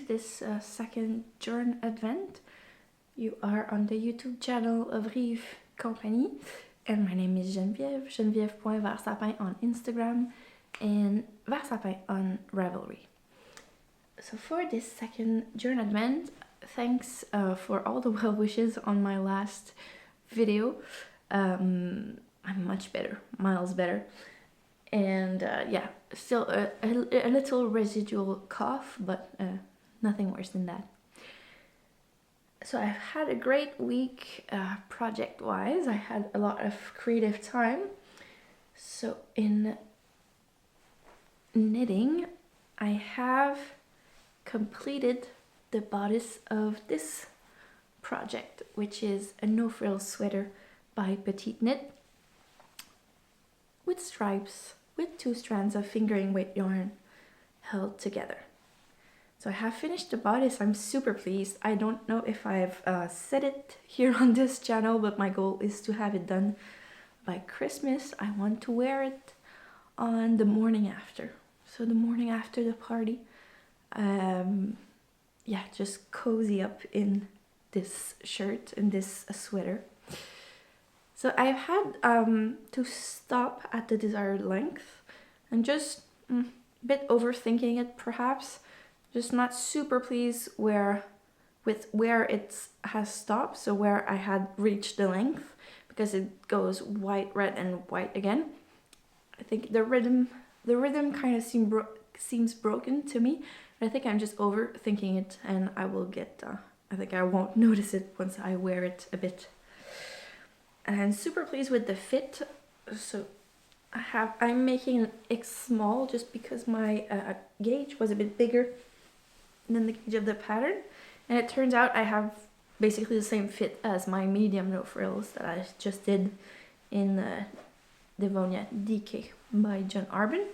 this second Journ'Advent. You are on the YouTube channel of Rives, Compagnie, and my name is Geneviève, Geneviève.versapin on Instagram, and Versapin on Ravelry. So for this second Journ'Advent, thanks for all the well wishes on my last video. I'm much better, miles better. And yeah, still a little residual cough, but nothing worse than that. So I've had a great week project-wise. I had a lot of creative time. So in knitting, I have completed the bodice of this project, which is a no-frills sweater by Petite Knit with stripes, with 2 strands of fingering weight yarn held together. So I have finished the bodice. I'm super pleased. I don't know if I've said it here on this channel, but my goal is to have it done by Christmas. I want to wear it on the morning after. So the morning after the party. Yeah, just cozy up in this shirt and this sweater. So I've had to stop at the desired length and just a bit overthinking it perhaps. Just not super pleased with where it has stopped, so where I had reached the length, because it goes white, red, and white again. I think the rhythm kind of seems broken to me. But I think I'm just overthinking it, and I will get. I think I won't notice it once I wear it a bit. And I'm super pleased with the fit. So I'm making an X small just because my gauge was a bit bigger than the gauge of the pattern, and it turns out I have basically the same fit as my medium no frills that I just did in Devonia DK by Journ'Advent.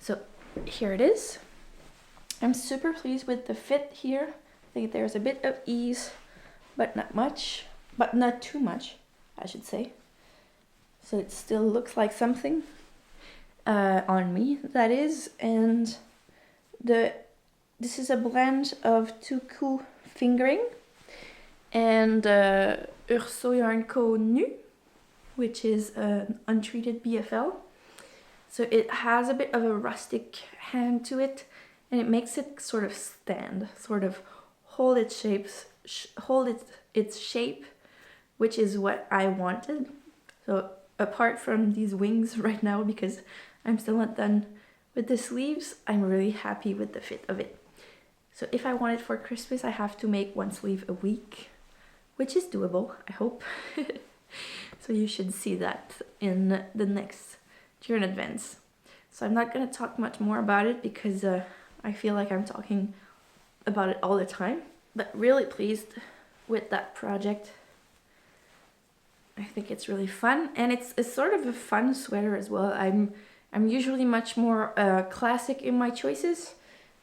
So here it is. I'm super pleased with the fit here. I think there's a bit of ease, but not much, but not too much, I should say. So it still looks like something on me, that is. And this is a blend of Tuku fingering and Urso Yarn Co. Nu, which is an untreated BFL. So it has a bit of a rustic hand to it, and it makes it sort of stand, sort of hold its shape, which is what I wanted. So apart from these wings right now, because I'm still not done with the sleeves, I'm really happy with the fit of it. So if I want it for Christmas, I have to make 1 sleeve a week, which is doable, I hope. So you should see that in the next Journ'Advents. So I'm not going to talk much more about it because I feel like I'm talking about it all the time. But really pleased with that project. I think it's really fun, and it's sort of a fun sweater as well. I'm usually much more classic in my choices,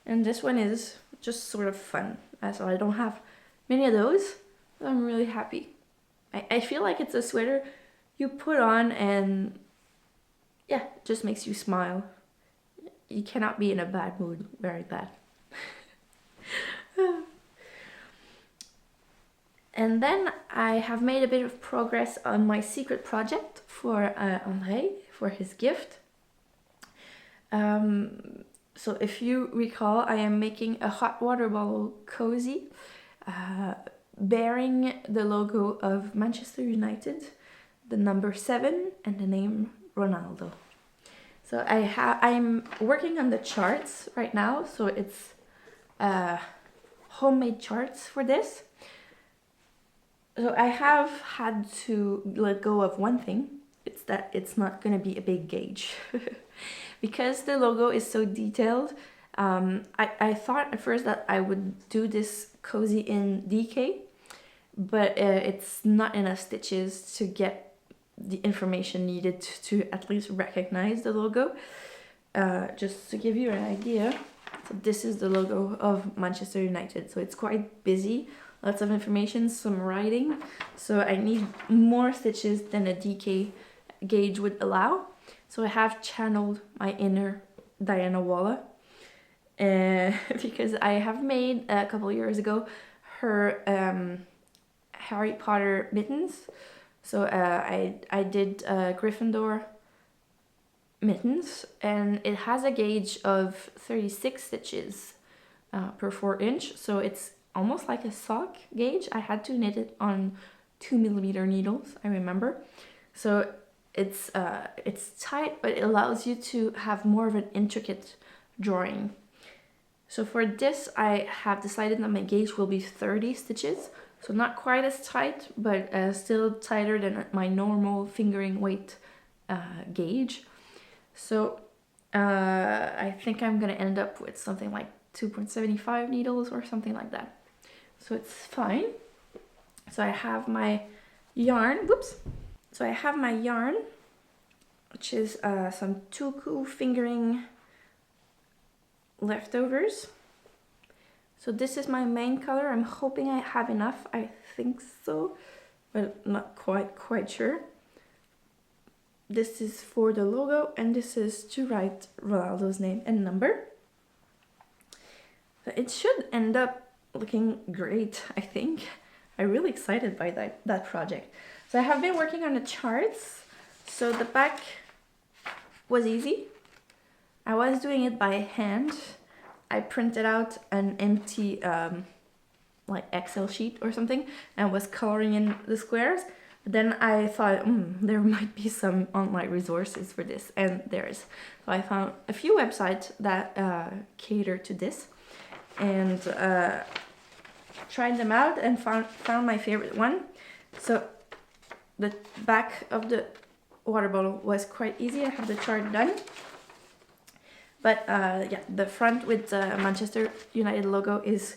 and this one is just sort of fun. So I don't have many of those, so I'm really happy. I feel like it's a sweater you put on and yeah, it just makes you smile. You cannot be in a bad mood wearing that. And then I have made a bit of progress on my secret project for André, for his gift. So if you recall, I am making a hot water bottle cozy bearing the logo of Manchester United, the number 7, and the name Ronaldo. So I'm working on the charts right now, so it's homemade charts for this. So I have had to let go of one thing. It's that it's not going to be a big gauge. Because the logo is so detailed, I thought at first that I would do this cozy in DK, but it's not enough stitches to get the information needed to at least recognize the logo. Just to give you an idea, so this is the logo of Manchester United. So it's quite busy, lots of information, some writing. So I need more stitches than a DK gauge would allow. So I have channeled my inner Diana Walla because I have made a couple years ago her Harry Potter mittens. So I did Gryffindor Mittens, and it has a gauge of 36 stitches per 4 inch, so it's almost like a sock gauge. I had to knit it on 2mm needles, I remember. So it's tight, but it allows you to have more of an intricate drawing. So for this, I have decided that my gauge will be 30 stitches, so not quite as tight, but still tighter than my normal fingering weight gauge. So I think I'm gonna end up with something like 2.75 needles or something like that. So it's fine. So I have my yarn, So I have my yarn, which is some Tuku fingering leftovers. So this is my main color. I'm hoping I have enough. I think so, but not quite sure. This is for the logo, and this is to write Ronaldo's name and number. So it should end up looking great, I think. I'm really excited by that project. So I have been working on the charts. So the back was easy. I was doing it by hand. I printed out an empty like Excel sheet or something and was coloring in the squares. Then I thought, there might be some online resources for this, and there is. So I found a few websites that cater to this, and tried them out and found my favorite one. So the back of the water bottle was quite easy. I have the chart done. But yeah, the front with the Manchester United logo is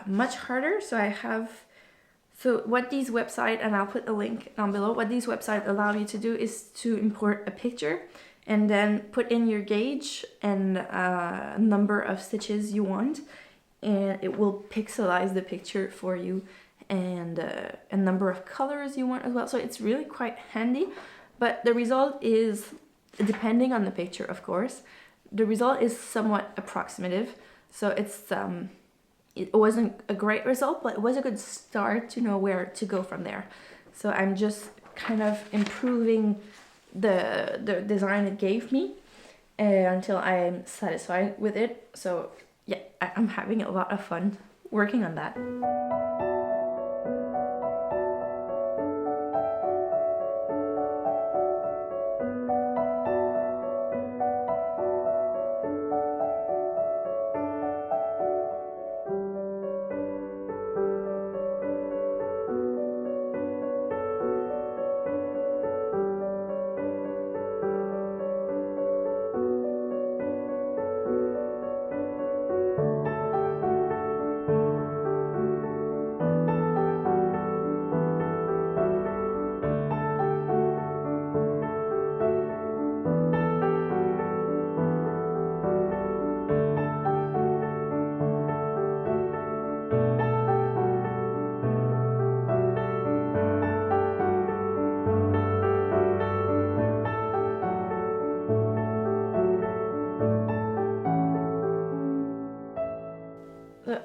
much harder. So what these websites, and I'll put a link down below, what these websites allow you to do is to import a picture and then put in your gauge and number of stitches you want, and it will pixelize the picture for you, and a number of colors you want as well. So it's really quite handy, but the result is, depending on the picture of course, the result is somewhat approximative. So it wasn't a great result, but it was a good start to know where to go from there. So I'm just kind of improving the design it gave me until I'm satisfied with it. So yeah, I'm having a lot of fun working on that.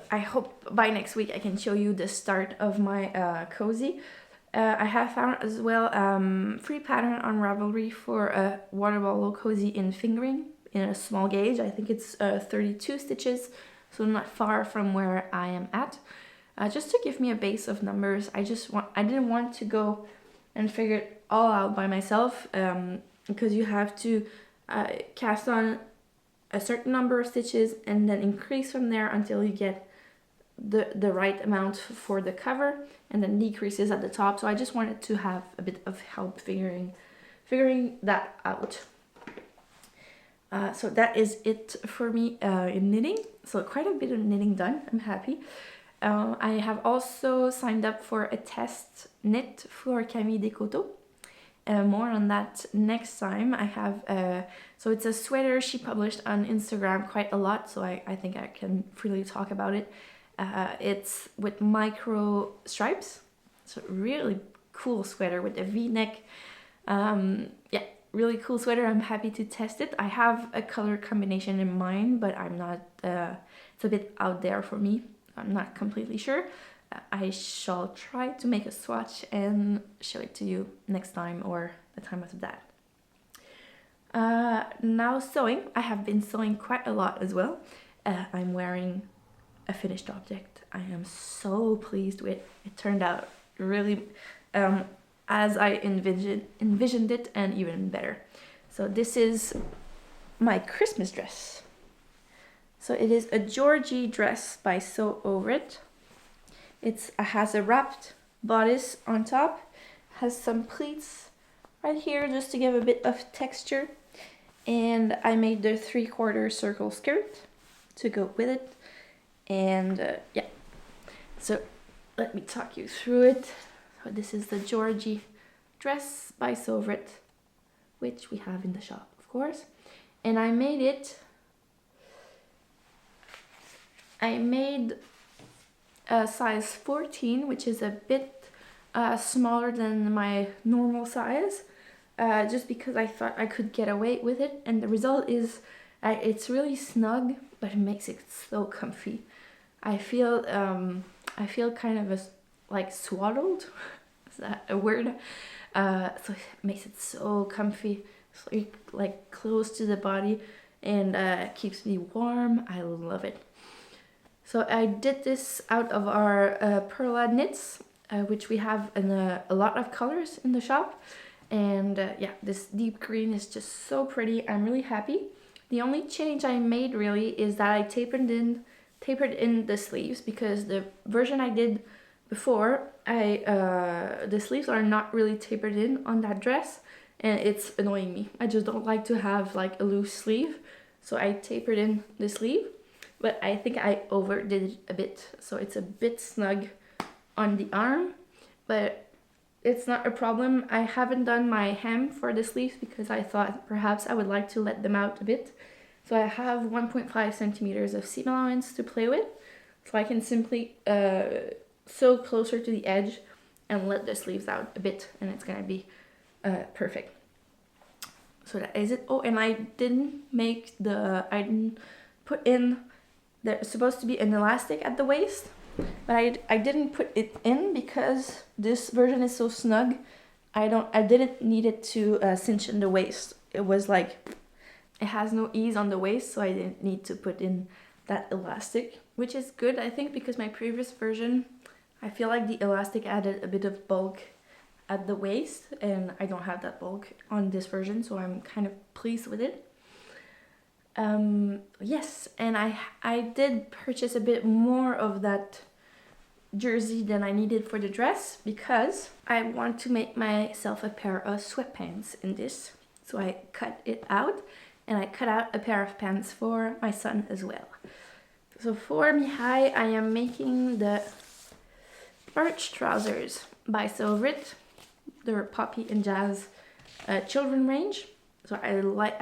I hope by next week I can show you the start of my cozy. I have found as well free pattern on Ravelry for a water bottle cozy in fingering in a small gauge. I think it's 32 stitches, so not far from where I am at. Just to give me a base of numbers. I didn't want to go and figure it all out by myself, because you have to cast on a certain number of stitches and then increase from there until you get the right amount for the cover, and then decreases at the top. So I just wanted to have a bit of help figuring that out. So that is it for me in knitting. So quite a bit of knitting done. I'm happy. I have also signed up for a test knit for Camille Descoteaux. More on that next time. I have so it's a sweater she published on Instagram quite a lot, so I think I can freely talk about it. It's with micro stripes, so really cool sweater with a V-neck. Yeah, really cool sweater. I'm happy to test it. I have a color combination in mind, but I'm not, it's a bit out there for me. I'm not completely sure. I shall try to make a swatch and show it to you next time or the time after that. Now sewing. I have been sewing quite a lot as well. I'm wearing a finished object. I am so pleased with it. It turned out really as I envisioned it, and even better. So this is my Christmas dress. So it is a Georgie dress by Sew Over It. It has a wrapped bodice on top, has some pleats right here just to give a bit of texture, and I made the 3/4 circle skirt to go with it. And yeah, so let me talk you through it. So this is the Georgie dress by Sew Over It, which we have in the shop, of course. And I made a size 14, which is a bit smaller than my normal size, just because I thought I could get away with it. And the result is it's really snug, but it makes it so comfy. I feel kind of like swaddled. Is that a word? So it makes it so comfy, so like close to the body, and keeps me warm. I love it. So I did this out of our Perlad knits, which we have in a lot of colors in the shop. And yeah, this deep green is just so pretty. I'm really happy. The only change I made really is that I tapered in the sleeves, because the version I did before, the sleeves are not really tapered in on that dress, and it's annoying me. I just don't like to have like a loose sleeve, so I tapered in the sleeve. But I think I overdid it a bit, so it's a bit snug on the arm, but it's not a problem. I haven't done my hem for the sleeves because I thought perhaps I would like to let them out a bit. So I have 1.5 centimeters of seam allowance to play with, so I can simply sew closer to the edge and let the sleeves out a bit, and it's gonna be perfect. So that is it. Oh, and I didn't put in, there's supposed to be an elastic at the waist, but I didn't put it in because this version is so snug. I didn't need it to cinch in the waist. It was like, it has no ease on the waist, so I didn't need to put in that elastic, which is good, I think, because my previous version, I feel like the elastic added a bit of bulk at the waist, and I don't have that bulk on this version, so I'm kind of pleased with it. Yes, and I did purchase a bit more of that jersey than I needed for the dress, because I want to make myself a pair of sweatpants in this. So I cut it out, and I cut out a pair of pants for my son as well. So for Mihai, I am making the Birch Trousers by Silvert. They're Poppy and Jazz children range. So I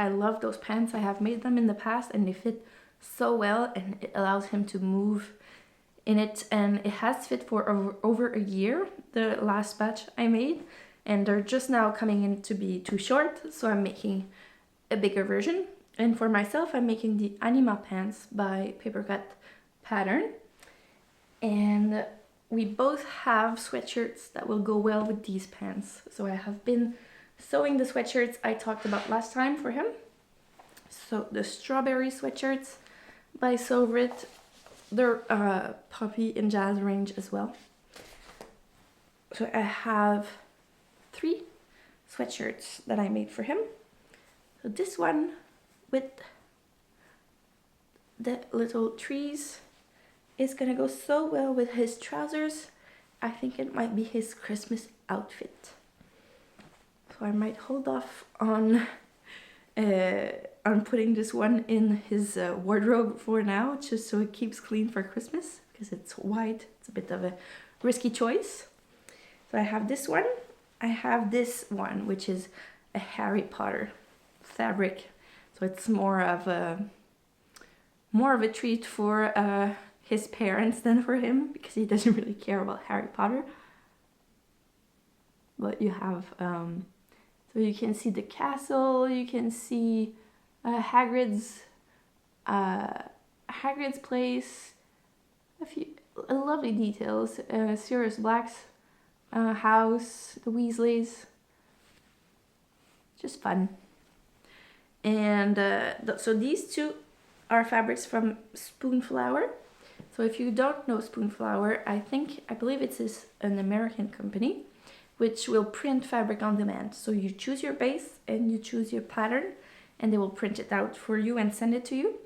love those pants. I have made them in the past, and they fit so well, and it allows him to move in it. And it has fit for over a year, the last batch I made, and they're just now coming in to be too short, so I'm making a bigger version. And for myself, I'm making the Anima pants by Paper Cut Pattern. And we both have sweatshirts that will go well with these pants. So I have been sewing the sweatshirts I talked about last time for him. So the strawberry sweatshirts by Silvert, they're Poppy and Jazz range as well. So I have 3 sweatshirts that I made for him. So this one with the little trees is gonna go so well with his trousers. I think it might be his Christmas outfit. So I might hold off on putting this one in his wardrobe for now, just so it keeps clean for Christmas, because it's white. It's a bit of a risky choice. So I have this one. I have this one, which is a Harry Potter fabric. So it's more of a treat for his parents than for him, because he doesn't really care about Harry Potter. But you have it's So you can see the castle, you can see Hagrid's place, lovely details, Sirius Black's house, the Weasleys, just fun. And so these two are fabrics from Spoonflower. So if you don't know Spoonflower, I believe it's an American company which will print fabric on demand. So you choose your base and you choose your pattern and they will print it out for you and send it to you.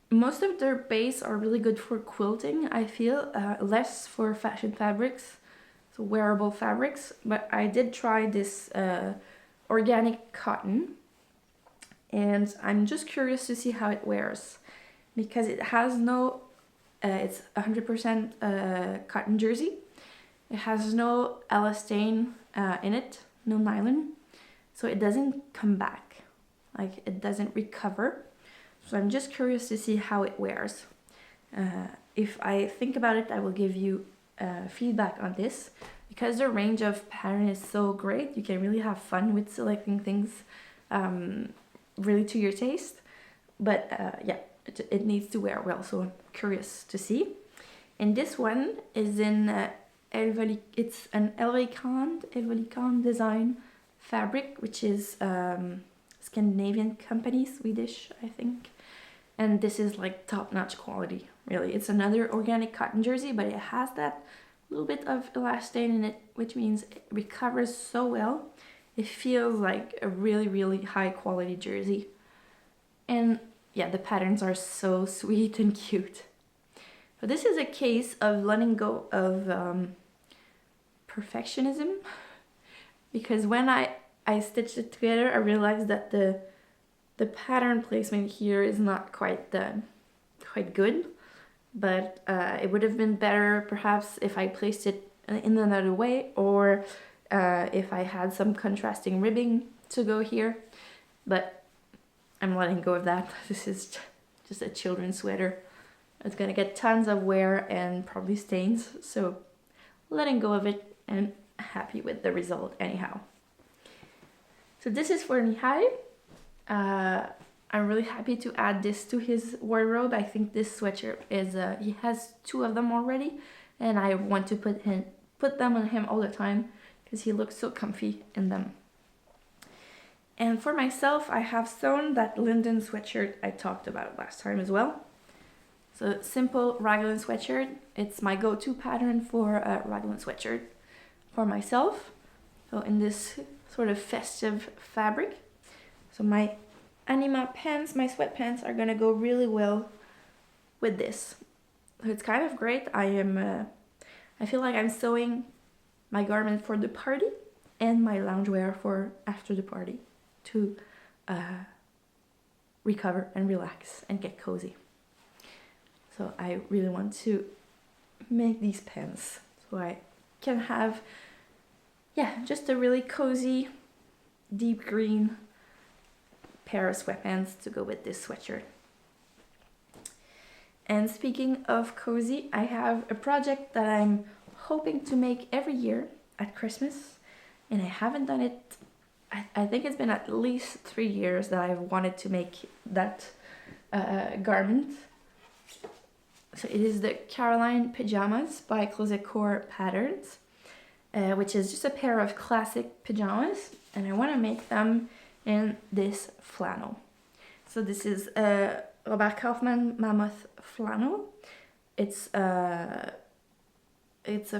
Most of their base are really good for quilting, I feel, less for fashion fabrics, so wearable fabrics. But I did try this organic cotton and I'm just curious to see how it wears because it has no, it's 100% cotton jersey. It has no elastane in it, no nylon, so it doesn't come back, like it doesn't recover. So I'm just curious to see how it wears. If I think about it, I will give you feedback on this because the range of pattern is so great. You can really have fun with selecting things really to your taste. But yeah, it needs to wear well, so I'm curious to see. And this one is in it's an Elvicon design fabric, which is Scandinavian company, Swedish, I think. And this is like top-notch quality, really. It's another organic cotton jersey, but it has that little bit of elastane in it, which means it recovers so well. It feels like a really, really high-quality jersey. And yeah, the patterns are so sweet and cute. So this is a case of letting go of perfectionism, because when I stitched it together, I realized that the pattern placement here is not quite good, but it would have been better perhaps if I placed it in another way, or if I had some contrasting ribbing to go here, but I'm letting go of that. This is just a children's sweater. It's gonna get tons of wear and probably stains, so letting go of it and happy with the result anyhow. So this is for Mihai. I'm really happy to add this to his wardrobe. I think this sweatshirt is, he has 2 of them already, and I want to put them on him all the time because he looks so comfy in them. And for myself, I have sewn that Linden sweatshirt I talked about last time as well. So simple raglan sweatshirt. It's my go-to pattern for a raglan sweatshirt for myself. So in this sort of festive fabric. So my Anima pants, my sweatpants are gonna go really well with this. So it's kind of great. I feel like I'm sewing my garment for the party and my loungewear for after the party to recover and relax and get cozy. So I really want to make these pants so I can have, yeah, just a really cozy deep green pair of sweatpants to go with this sweatshirt. And speaking of cozy, I have a project that I'm hoping to make every year at Christmas, and I haven't done it. I think it's been at least 3 years that I've wanted to make that garment. So it is the Caroline Pajamas by Closet Core Patterns, which is just a pair of classic pajamas, and I want to make them in this flannel. So this is Robert Kaufman Mammoth flannel. It's a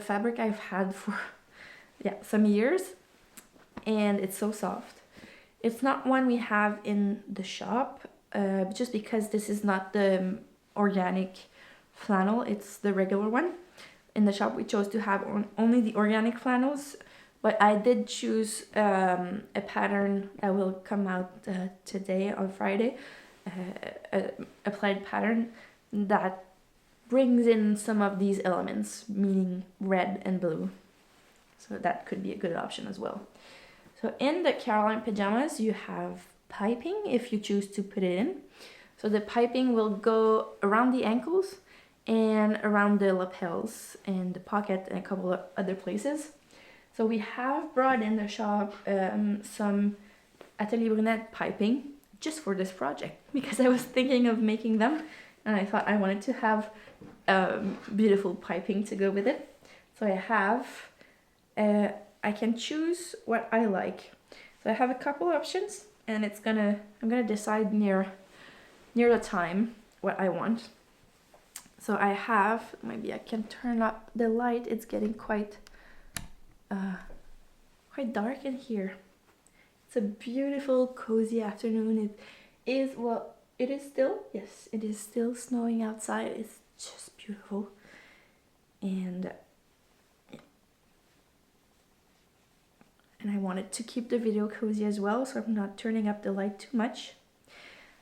fabric I've had for some years, and it's so soft. It's not one we have in the shop, just because this is not the organic flannel, it's the regular one. In the shop we chose to have only the organic flannels, but I did choose a pattern that will come out today on Friday, a plaid pattern that brings in some of these elements, meaning red and blue. So that could be a good option as well. So in the Caroline Pajamas you have piping if you choose to put it in. So the piping will go around the ankles and around the lapels and the pocket and a couple of other places. So we have brought in the shop some Atelier Brunette piping just for this project because I was thinking of making them and I thought I wanted to have beautiful piping to go with it. So I have, I can choose what I like. So I have a couple options and I'm gonna decide near the time what I want. So I have, maybe I can turn up the light, it's getting quite dark in here. It's a beautiful cozy afternoon. It is, well, it is still, yes, it is still snowing outside. It's just beautiful. And I wanted to keep the video cozy as well, so I'm not turning up the light too much.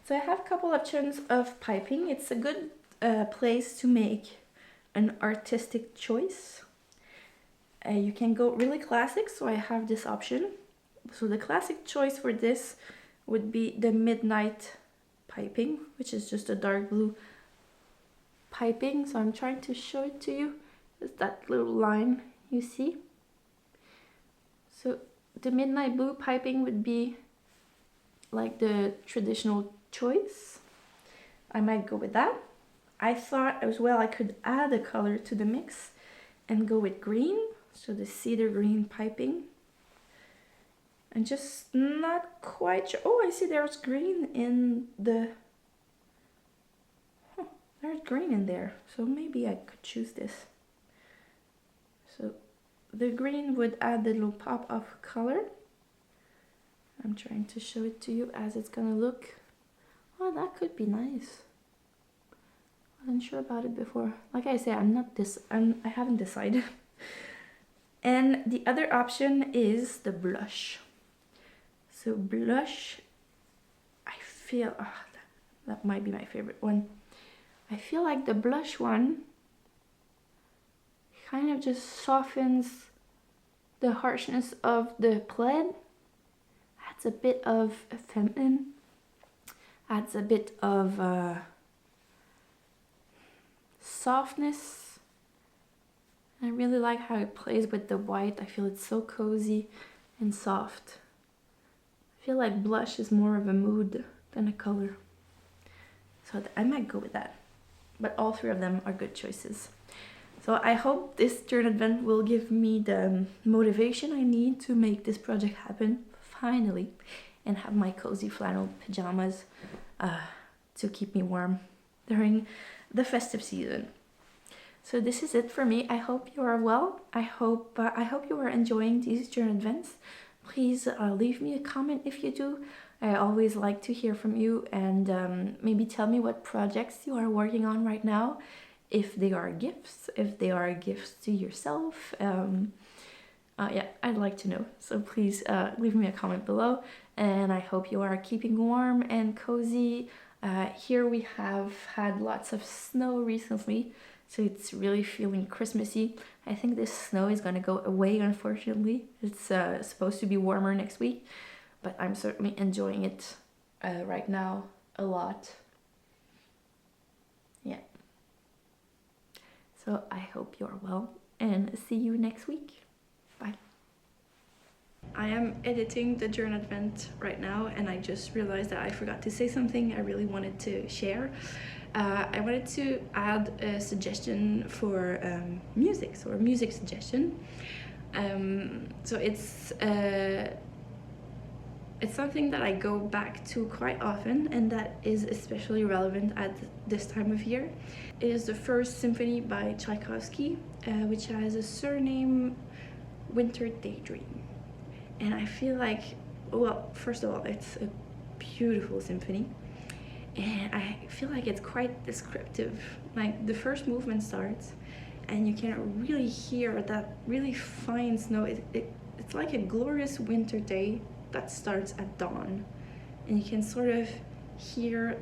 So I have a couple options of piping. It's a good place to make an artistic choice. You can go really classic, so I have this option. So the classic choice for this would be the Midnight piping, which is just a dark blue piping. So I'm trying to show it to you. It's that little line you see. So the Midnight blue piping would be like the traditional choice. I might go with that. I thought as well I could add a color to the mix and go with green. So the cedar green piping. I'm just not quite sure. Oh, I see there's green in the... Huh, there's green in there. So maybe I could choose this. So the green would add the little pop of color. I'm trying to show it to you as it's gonna look. Oh, that could be nice. I wasn't sure about it before. Like I say, I haven't decided. And the other option is the blush. So blush, I feel, that might be my favorite one. I feel like the blush one kind of just softens the harshness of the plaid. Adds a bit of feminine. Adds a bit of softness. I really like how it plays with the white. I feel it's so cozy and soft. I feel like blush is more of a mood than a color. So I might go with that. But all three of them are good choices. So I hope this Journ'Advent will give me the motivation I need to make this project happen finally and have my cozy flannel pajamas to keep me warm during the festive season. So this is it for me. I hope you are well. I hope you are enjoying these Journ'Advents. Please leave me a comment if you do. I always like to hear from you and maybe tell me what projects you are working on right now. If they are gifts, to yourself. Yeah, I'd like to know. So please leave me a comment below. And I hope you are keeping warm and cozy. Here we have had lots of snow recently. So it's really feeling Christmassy. I think this snow is gonna go away, unfortunately. It's supposed to be warmer next week, but I'm certainly enjoying it right now a lot. Yeah. So I hope you are well and see you next week. Bye. I am editing the Journ'Advent right now and I just realized that I forgot to say something I really wanted to share. I wanted to add a suggestion for music, so a music suggestion. So it's something that I go back to quite often and that is especially relevant at this time of year. It is the First Symphony by Tchaikovsky, which has a surname Winter Daydream. And I feel like, well, first of all, it's a beautiful symphony. And I feel like it's quite descriptive. Like the first movement starts and you can really hear that really fine snow. It's like a glorious winter day that starts at dawn. And you can sort of hear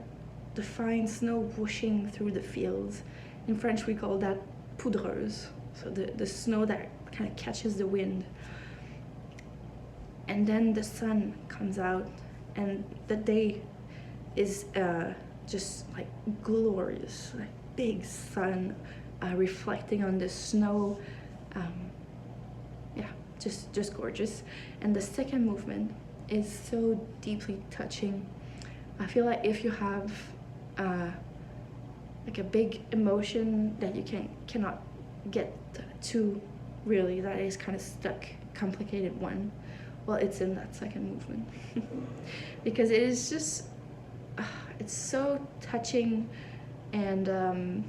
the fine snow whooshing through the fields. In French we call that poudreuse. So the snow that kind of catches the wind. And then the sun comes out and the day is just like glorious, like big sun reflecting on the snow. Yeah, just gorgeous. And the second movement is so deeply touching. I feel like if you have like a big emotion that you cannot get to, really, that is kind of stuck, complicated one, well, it's in that second movement. Because it is just it's so touching, and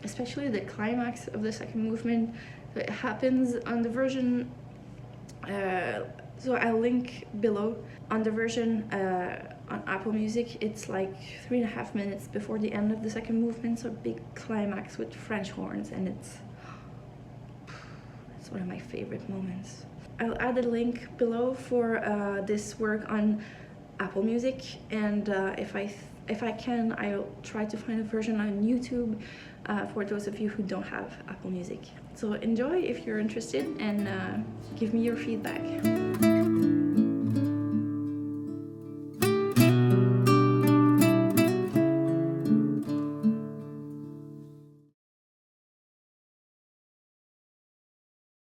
especially the climax of the second movement. It happens on the version, so I'll link below. On the version on Apple Music, it's like 3.5 minutes before the end of the second movement, so a big climax with French horns, and it's one of my favorite moments. I'll add a link below for this work on Apple Music, and if I can, I'll try to find a version on YouTube for those of you who don't have Apple Music. So enjoy if you're interested, and give me your feedback.